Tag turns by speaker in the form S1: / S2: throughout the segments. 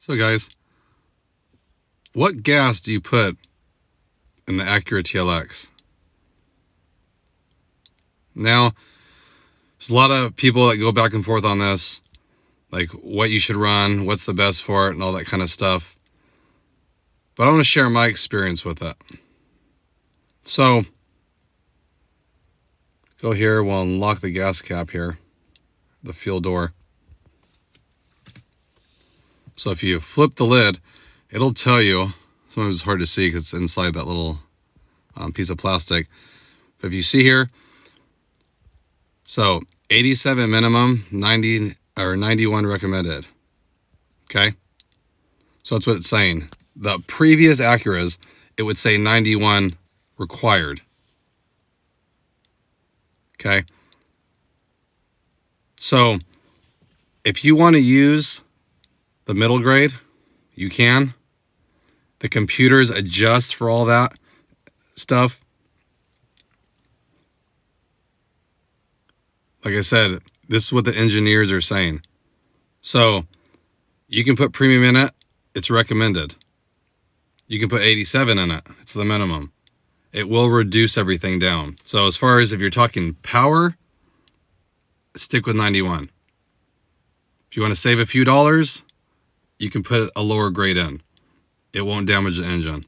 S1: So guys, what gas do you put in the Acura TLX? Now, there's a lot of people that go back and forth on this, like what you should run, what's the best for it, and all that kind of stuff. But I want to share my experience with it. So, go here, we'll unlock the gas cap here, the fuel door. So if you flip the lid, it'll tell you, sometimes it's hard to see because it's inside that little piece of plastic. But if you see here, so 87 minimum, 90 or 91 recommended. Okay? So that's what it's saying. The previous Acuras, it would say 91 required. Okay? So if you want to use the middle grade, you can. The computers adjust for all that stuff. Like I said, this is what the engineers are saying. So you can put premium in it, it's recommended. You can put 87 in it, it's the minimum. It will reduce everything down. So as far as if you're talking power, stick with 91. If you want to save a few dollars, you can put a lower grade in. It won't damage the engine.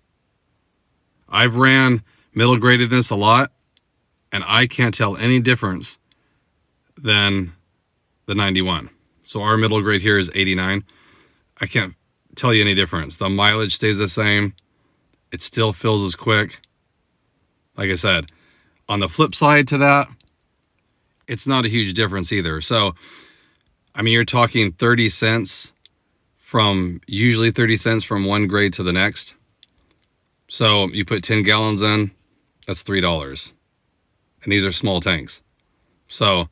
S1: I've ran middle gradedness a lot, and I can't tell any difference than the 91. So our middle grade here is 89. I can't tell you any difference. The mileage stays the same. It still fills as quick. Like I said, on the flip side to that, it's not a huge difference either. So, I mean, you're talking 30 cents from, usually 30 cents from one grade to the next. So you put 10 gallons in, that's $3. And these are small tanks. So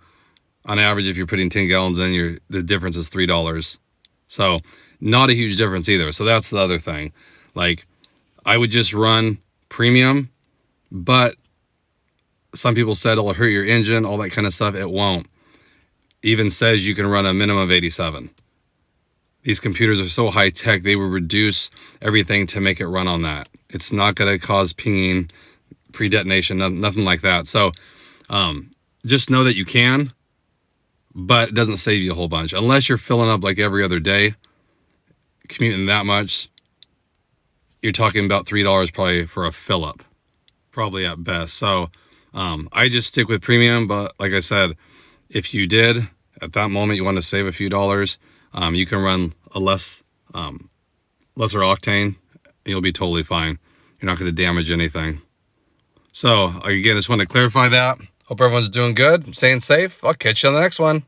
S1: on average, if you're putting 10 gallons in, the difference is $3. So not a huge difference either. So that's the other thing. Like, I would just run premium, but some people said it'll hurt your engine, all that kind of stuff. It won't. Even says you can run a minimum of 87. These computers are so high tech, they will reduce everything to make it run on that. It's not going to cause pinging, pre-detonation, nothing like that. So just know that you can, but it doesn't save you a whole bunch. Unless you're filling up like every other day, commuting that much, you're talking about $3 probably for a fill up, probably at best. So I just stick with premium, but like I said, if you did at that moment you want to save a few dollars, you can run a lesser octane and you'll be totally fine. You're not going to damage anything. So again, I just want to clarify that. Hope everyone's doing good, staying safe. I'll catch you on the next one.